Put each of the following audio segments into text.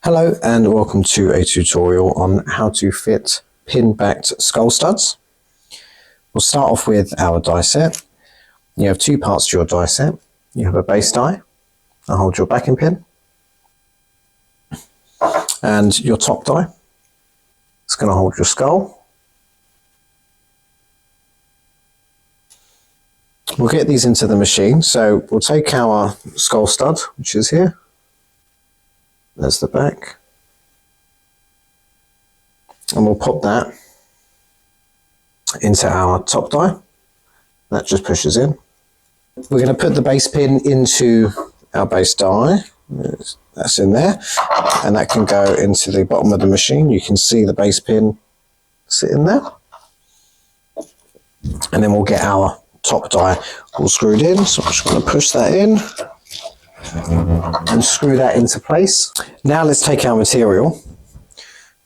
Hello and welcome to a tutorial on how to fit pin-backed skull studs. We'll start off with our die set. You have two parts to your die set. You have a base die that holds your backing pin, and your top die. It's going to hold your skull. We'll get these into the machine. So we'll take our skull stud, which is here. There's the back. And we'll pop that into our top die. That just pushes in. We're going to put the base pin into our base die. That's in there. And that can go into the bottom of the machine. You can see the base pin sitting there. And then we'll get our top die all screwed in. So I'm just going to push that in and screw that into place. Now let's take our material,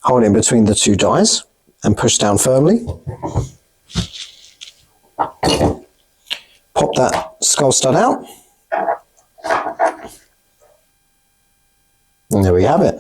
hold it between the two dies and push down firmly. Pop that skull stud out. And there we have it.